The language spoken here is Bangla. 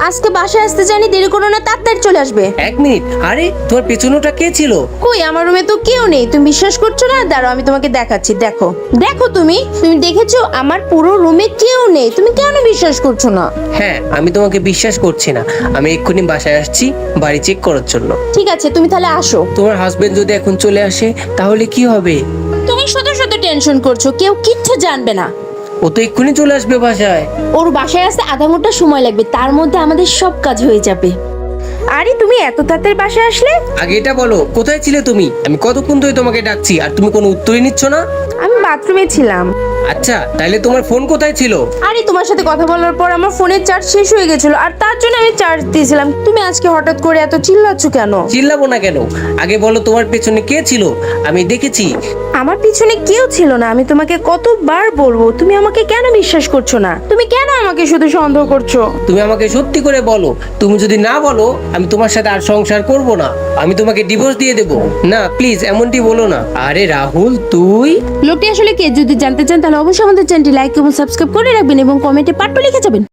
আজকে বাসায় আসতে জানি, দেরি করো না, তাড়াতাড়ি চলে আসবে। 1 মিনিট, আরে তোমার পেছনেটা কে ছিল? কই, আমার রুমে তো কেউ নেই। তুমি বিশ্বাস করছো না? দাঁড়াও, আমি তোমাকে দেখাচ্ছি। দেখো দেখো, তুমি তুমি দেখেছো আমার পুরো রুমে কেউ নেই। তুমি কেন বিশ্বাস করছো না? হ্যাঁ, আমি তোমাকে বিশ্বাস করছি না। আমি এক্ষুনি বাসায় আসছি বাড়ি চেক করার জন্য। ঠিক আছে, তুমি তাহলে আসো। তোমার হাজবেন্ড যদি এখন চলে আসে তাহলে কি হবে? তুমি শুধু শুধু টেনশন করছো, কেউ কিচ্ছু জানবে না। ও তো এক্ষুনি চলে আসবে বাসায়। ওর বাসায় আসতে আধা ঘন্টা সময় লাগবে, তার মধ্যে আমাদের সব কাজ হয়ে যাবে। আরে তুমি এত তাড়াতাড়ি বাসায় আসলে? আগে এটা বলো, কোথায় ছিলে তুমি? আমি কতক্ষণ ধরে তোমাকে ডাকছি আর তুমি কোনো উত্তরই নিচ্ছ না। আমি বাথরুমে ছিলাম। আচ্ছা, তাইলে তোমার ফোন কোথায় ছিল? আরে তোমার সাথে কথা বলার পর আমার ফোনের চার্জ শেষ হয়ে গেছিল, আর তার জন্য আমি চার্জ দিয়েছিলাম। তুমি আজকে হঠাৎ করে এত চিল্লাচ্ছ কেন? চিল্লাবো না কেন? আগে বলো তোমার পেছনে কে ছিল? আমি দেখেছি। আমার পিছনে কেউ ছিল না। আমি তোমাকে কতবার বলবো, তুমি আমাকে কেন বিশ্বাস করছো না? তুমি কেন আমাকে শুধু সন্দেহ করছো? তুমি আমাকে সত্যি করে বলো। তুমি যদি না বলো আমি তোমার সাথে আর সংসার করব না। আমি তোমাকে ডিভোর্স দিয়ে দেব। না প্লিজ, এমনটি বলো না। আরে রাহুল, তুই? লোকটি আসলে কে? যদি জানতে চান তাহলে অবশ্যই আমাদের চ্যানেলটি লাইক এবং সাবস্ক্রাইব করে রাখবেন এবং কমেন্টে পাট্টু লিখে যাবেন।